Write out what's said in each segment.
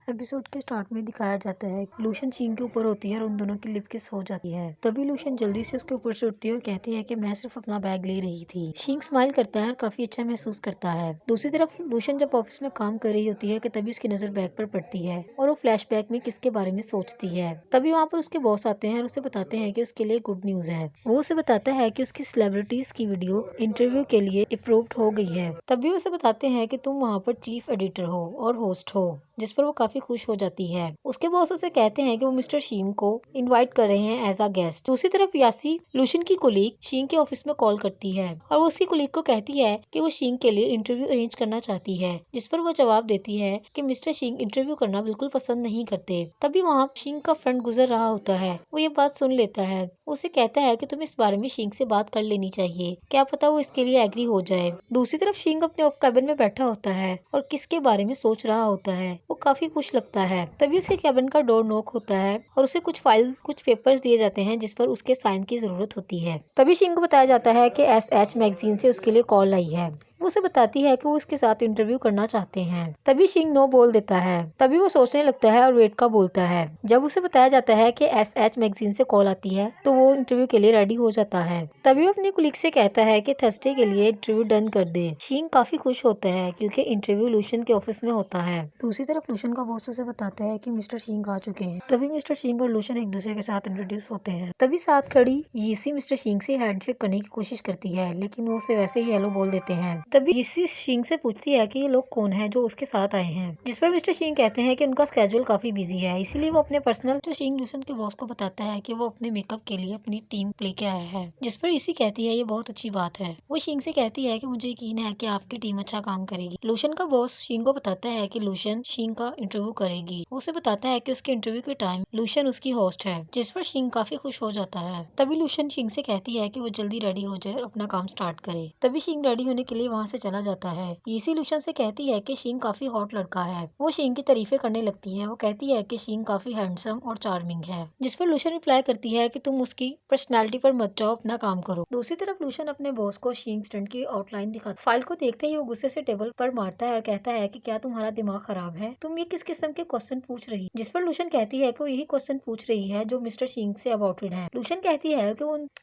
Episode के start में दिखाया जाता है लूशन शीन के ऊपर होती है और उन दोनों की लिप किस हो जाती है। तभी लूशन जल्दी से उसके ऊपर से उठती है और कहती है कि मैं सिर्फ अपना बैग ले रही थी। शीन स्माइल करता है और काफी अच्छा महसूस करता है। दूसरी तरफ लूशन जब ऑफिस में काम कर रही होती है कि तभी उसकी नजर बैग पर पड़ती है और वो फ्लैशबैक में किसके बारे में सोचती है। तभी वहाँ पर उसके बॉस आते हैं और उसे बताते हैं कि उसके लिए गुड न्यूज है। वो उसे बताता है कि उसकी सेलिब्रिटीज की वीडियो इंटरव्यू के लिए अप्रूव्ड हो गई है। तभी उसे बताते हैं कि तुम वहाँ पर चीफ एडिटर हो और होस्ट हो, जिस पर वो काफी खुश हो जाती है। उसके बॉस उसे कहते हैं कि वो मिस्टर शीन को इनवाइट कर रहे हैं एज अ गेस्ट। दूसरी तरफ यासी लूशन की कोलीग शीन के ऑफिस में कॉल करती है और वो उसकी कोलीग को कहती है कि वो शीन के लिए इंटरव्यू अरेंज करना चाहती है, जिस पर वो जवाब देती है कि मिस्टर शीन इंटरव्यू करना बिल्कुल पसंद नहीं करते। तभी वहाँ शीन का फ्रेंड गुजर रहा होता है। वो ये बात सुन लेता है। उसे कहता है कि तुम्हें इस बारे में शीन से बात कर लेनी चाहिए, क्या पता वो इसके लिए एग्री हो जाए। दूसरी तरफ शीन अपने ऑफ कैबिन में बैठा होता है और किसके बारे में सोच रहा होता है। वो काफी खुश लगता है। तभी उसके कैबिन का डोर नॉक होता है और उसे कुछ फाइल कुछ पेपर्स दिए जाते हैं जिस पर उसके साइन की जरूरत होती है। तभी शीन को बताया जाता है कि एसएच मैगजीन से उसके लिए कॉल आई है। वो उसे बताती है कि वो इसके साथ इंटरव्यू करना चाहते हैं। तभी शिंग नो बोल देता है। तभी वो सोचने लगता है और वेट का बोलता है। जब उसे बताया जाता है कि एसएच मैगजीन से कॉल आती है तो वो इंटरव्यू के लिए रेडी हो जाता है। तभी वो अपने कुलीग से कहता है कि थर्सडे के लिए इंटरव्यू डन कर दे। शिंग काफी खुश होता है क्योंकि इंटरव्यू लूशन के ऑफिस में होता है। दूसरी तरफ लूशन का बॉस उसे बताता है कि मिस्टर शिंग आ चुके हैं। तभी मिस्टर शिंग और लूशन एक दूसरे के साथ इंट्रोड्यूस होते हैं। तभी साथ खड़ी यीसी मिस्टर शिंग से हैंडशेक करने की कोशिश करती है, लेकिन वो उसे वैसे ही हेलो बोल देते हैं। तभी यीसी शिंग से पूछती है कि ये लोग कौन हैं जो उसके साथ आए हैं, जिस पर मिस्टर शिंग कहते हैं कि उनका स्केड्यूल काफी बिजी है, इसीलिए वो अपने पर्सनल शिंग लूशन के बॉस को बताता है कि वो अपने मेकअप के लिए अपनी टीम लेके आया है, जिस पर यीसी कहती है ये बहुत अच्छी बात है। वो शिंग से कहती है कि मुझे यकीन है कि आपकी टीम अच्छा काम करेगी। लूशन का बॉस शिंग को बताता है कि लूशन शिंग का इंटरव्यू करेगी। उसे बताता है कि उसके इंटरव्यू के टाइम लूशन उसकी होस्ट है, जिस पर शिंग काफी खुश हो जाता है। तभी लूशन शिंग से कहती है कि वो जल्दी रेडी हो जाए और अपना काम स्टार्ट करे। तभी शिंग रेडी होने के लिए वहाँ से चला जाता है। यीसी लूशन से कहती है कि शिंग काफी हॉट लड़का है। वो शिंग की तारीफें करने लगती है। वो कहती है कि शिंग काफी हैंडसम और चार्मिंग है, जिस पर लूशन रिप्लाई करती है कि तुम उसकी पर्सनैलिटी पर मत जाओ, अपना काम करो। दूसरी तरफ लूशन अपने बॉस को शिंग स्टंट की आउटलाइन दिखाता है। फाइल को देखते ही वो गुस्से से टेबल पर मारता है और कहता है कि क्या तुम्हारा दिमाग खराब है, तुम ये किस किस्म के क्वेश्चन पूछ रही। जिस पर लूशन कहती है कि वो यही क्वेश्चन पूछ रही है जो मिस्टर शिंग से अबाउट इट है। लूशन कहती है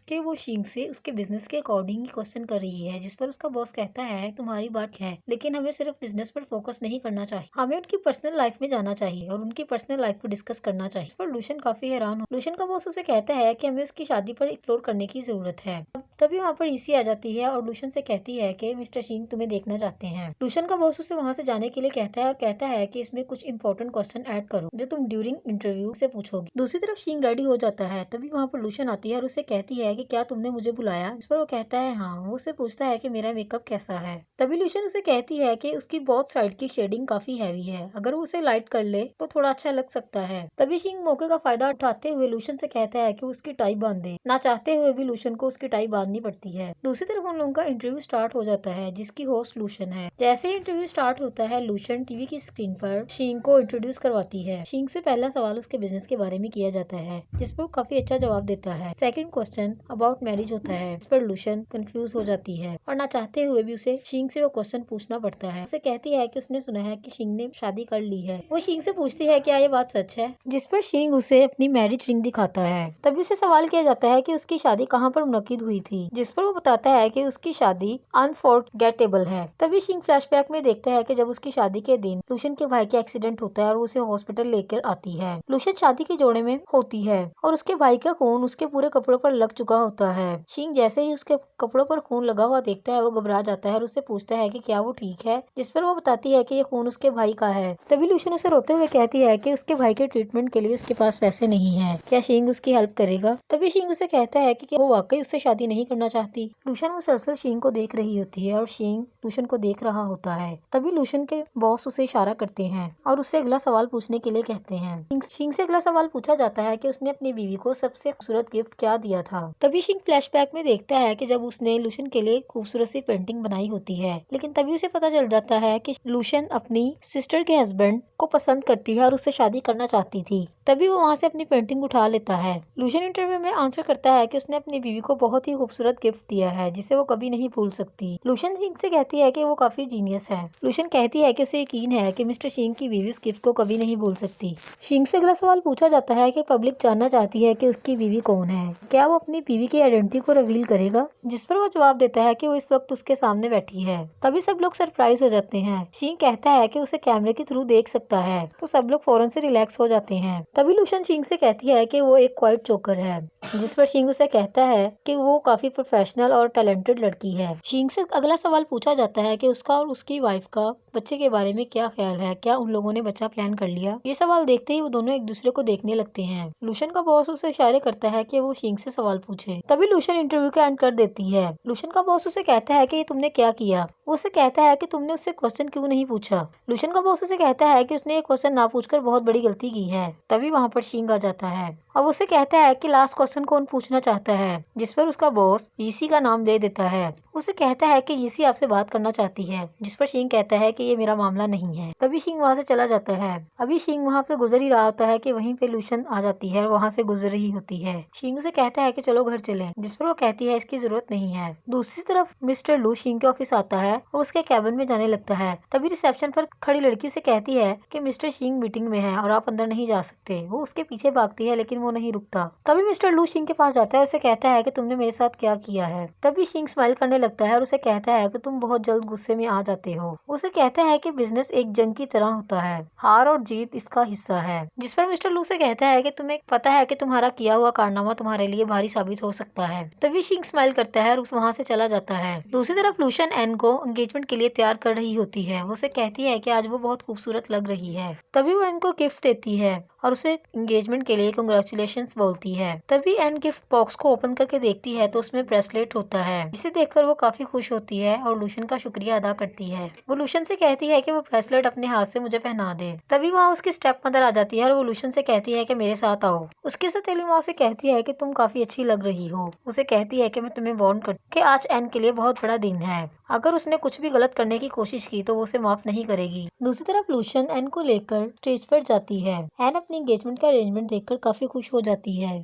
कि वो शिंग से उसके बिजनेस के अकॉर्डिंग ही क्वेश्चन कर रही है, जिस पर उसका बॉस कहता है तुम्हारी बात है, लेकिन हमें सिर्फ बिजनेस पर फोकस नहीं करना चाहिए, हमें उनकी पर्सनल लाइफ में जाना चाहिए और उनकी पर्सनल लाइफ को डिस्कस करना चाहिए। इस पर लूशन काफी हैरान हो। लूशन का बॉस उसे कहता है कि हमें उसकी शादी पर एक्सप्लोर करने की जरूरत है। तभी वहाँ पर ईसी आ जाती है और लूशन से कहती है कि मिस्टर शिंग तुम्हें देखना चाहते हैं। लूशन का बॉस उसे वहाँ से जाने के लिए कहता है और कहता है कि इसमें कुछ इंपॉर्टेंट क्वेश्चन ऐड करो जो तुम ड्यूरिंग इंटरव्यू से पूछोगी। दूसरी तरफ शिंग रेडी हो जाता है। तभी वहाँ पर लूशन आती है और उसे कहती है कि क्या तुमने मुझे बुलाया। इस पर वो कहता है हाँ। वो उससे पूछता है कि मेरा मेकअप कैसा है। तभी लूशन उसे कहती है कि उसकी बोथ साइड की शेडिंग काफी हैवी है, अगर वो उसे लाइट कर ले तो थोड़ा अच्छा लग सकता है। तभी शिंग मौके का फायदा उठाते हुए लूशन से कहता है कि उसकी टाई बांध दे। ना चाहते हुए भी लूशन को उसकी टाई बांधनी पड़ती है। दूसरी तरफ उन लोगों का इंटरव्यू स्टार्ट हो जाता है, जिसकी होस्ट लूशन है। जैसे ही इंटरव्यू स्टार्ट होता है लूशन टीवी की स्क्रीन पर शिंग को इंट्रोड्यूस करवाती है। शिंग से पहला सवाल उसके बिजनेस के बारे में किया जाता है, जिस पर वो काफी अच्छा जवाब देता है। सेकंड क्वेश्चन अबाउट मैरिज होता है, इस पर लूशन कंफ्यूज हो जाती है और ना चाहते हुए भी उसे शिंग से वो क्वेश्चन पूछना पड़ता है। उसे कहती है कि उसने सुना है कि शिंग ने शादी कर ली है। वो शिंग से पूछती है क्या ये बात सच है, जिस पर शिंग उसे अपनी मैरिज रिंग दिखाता है। तभी उसे सवाल किया जाता है कि उसकी शादी कहाँ पर मुनक्किद हुई थी, जिस पर वो बताता है कि उसकी शादी अनफॉरगेटेबल है। तभी शिंग फ्लैशबैक में देखता है कि जब उसकी शादी के दिन लूशन के भाई का एक्सीडेंट होता है और उसे हॉस्पिटल लेकर आती है। लूशन शादी के जोड़े में होती है और उसके भाई का खून उसके पूरे कपड़ों पर लग चुका होता है। शिंग जैसे ही उसके कपड़ों पर खून लगा हुआ देखता है वो घबरा जाता है और उससे पूछता है कि क्या वो ठीक है, जिस पर वो बताती है कि ये खून उसके भाई का है। तभी लूशन उसे रोते हुए कहती है कि उसके भाई के ट्रीटमेंट के लिए उसके पास पैसे नहीं है, क्या शिंग उसकी हेल्प करेगा। तभी शिंग उसे कहता है कि वो वाकई उससे शादी नहीं करना चाहती। लूशन मुसलसल शिंग को देख रही होती है और शिंग लूशन को देख रहा होता है। तभी लूशन के बॉस उसे इशारा करते हैं और उससे अगला सवाल पूछने के लिए कहते हैं। शिंग से अगला सवाल पूछा जाता है कि उसने अपनी बीवी को सबसे खूबसूरत गिफ्ट क्या दिया था। तभी शिंग फ्लैशबैक में देखता है कि जब उसने लूशन के लिए खूबसूरत सी पेंटिंग बनाई होती है, लेकिन तभी उसे पता चल जाता है कि लूशन अपनी सिस्टर के हस्बैंड को पसंद करती है और उससे शादी करना चाहती थी। तभी वो वहाँ से अपनी पेंटिंग उठा लेता है। लूशन इंटरव्यू में आंसर करता है कि उसने अपनी बीवी को बहुत ही खूबसूरत खूबसूरत गिफ्ट दिया है जिसे वो कभी नहीं भूल सकती। लूशन शिंग से कहती है कि वो काफी जीनियस है। लूशन कहती है कि उसे यकीन है कि मिस्टर शिंग की बीवी उस गिफ्ट को कभी नहीं भूल सकती। शिंग से अगला सवाल पूछा जाता है कि पब्लिक जानना चाहती है कि उसकी बीवी कौन है, क्या वो अपनी बीवी की आइडेंटिटी को रिवील करेगा, जिस पर वो जवाब देता है कि वो इस वक्त उसके सामने बैठी है। तभी सब लोग सरप्राइज हो जाते हैं। शिंग कहता है कि उसे कैमरे के थ्रू देख सकता है, तो सब लोग फौरन से रिलैक्स हो जाते हैं। तभी लूशन शिंग से कहती है कि वो एक क्वाइट जोकर है, जिस पर शिंग उसे कहता है कि वो काफी प्रोफेशनल और टैलेंटेड लड़की है। शिंग से अगला सवाल पूछा जाता है कि उसका और उसकी वाइफ का बच्चे के बारे में क्या ख्याल है, क्या उन लोगों ने बच्चा प्लान कर लिया। ये सवाल देखते ही वो दोनों एक दूसरे को देखने लगते हैं। लूशन का बॉस उसे इशारे करता है कि वो शिंग से सवाल पूछे। तभी लूशन इंटरव्यू का एंड कर देती है। लूशन का बॉस उसे कहता है कि ये तुमने क्या किया। वो उसे कहता है कि तुमने उससे क्वेश्चन क्यों नहीं पूछा। लूशन का बॉस उसे कहता है कि उसने ये क्वेश्चन ना पूछकर बहुत बड़ी गलती की है। तभी वहाँ पर शिंग आ जाता है। अब उसे कहता है कि लास्ट क्वेश्चन कौन पूछना चाहता है, जिस पर उसका बॉस यीसी का नाम दे देता है। उसे कहता है कि यीसी आपसे बात करना चाहती है, जिस पर शिंग कहता है कि ये मेरा मामला नहीं है। तभी शिंग वहाँ से चला जाता है। अभी शिंग वहाँ से गुजर ही रहा होता है कि वहीं पे लूशन आ जाती है और वहाँ से गुजर रही होती है। शिंग उसे कहता है कि चलो घर चलें, जिस पर वो कहती है इसकी जरूरत नहीं है। दूसरी तरफ मिस्टर लू शिंग के ऑफिस आता है और उसके कैबिन में जाने लगता है। तभी रिसेप्शन पर खड़ी लड़की उसे कहती है कि मिस्टर शिंग मीटिंग में है और आप अंदर नहीं जा सकते। वो उसके पीछे भागती है लेकिन वो नहीं रुकता। तभी मिस्टर लू शिंग के पास जाता है और उसे कहता है कि तुमने मेरे साथ क्या किया है। तभी शिंग स्माइल करने लगता है और उसे कहता है कि तुम बहुत जल्द गुस्से में आ जाते हो। उसे कहता है कि बिजनेस एक जंग की तरह होता है, हार और जीत इसका हिस्सा है। जिस पर मिस्टर लू से कहता है कि तुम्हें पता है कि तुम्हारा किया हुआ कारनामा तुम्हारे लिए भारी साबित हो सकता है। तभी शिंग स्माइल करता है और उस वहाँ से चला जाता है। दूसरी तरफ लूशन एन को एंगेजमेंट के लिए तैयार कर रही होती है। वो उसे कहती है कि आज वो बहुत खूबसूरत लग रही है। तभी वो एन को गिफ्ट देती है और उसे एंगेजमेंट के लिए कांग्रेचुलेशंस बोलती है। तभी एन गिफ्ट बॉक्स को ओपन करके देखती है तो उसमें ब्रेसलेट होता है, जिसे देखकर वो काफी खुश होती है और लूशन का शुक्रिया अदा करती है। वो लूशन से कहती है कि वो ब्रेसलेट अपने हाथ से मुझे पहना दे। तभी वहाँ उसकी स्टेप मदर आ जाती है और वो लूशन से कहती है कि मेरे साथ आओ। उसकी सौतेली माँ से कहती है कि तुम काफी अच्छी लग रही हो। उसे कहती है कि मैं तुम्हें वार्न कर कि आज एन के लिए बहुत बड़ा दिन है। अगर उसने कुछ भी गलत करने की कोशिश की तो वो उसे माफ नहीं करेगी। दूसरी तरफ लूशन एन को लेकर स्टेज पर जाती है। एन अपनी एंगेजमेंट का अरेंजमेंट देखकर काफी खुश हो जाती है।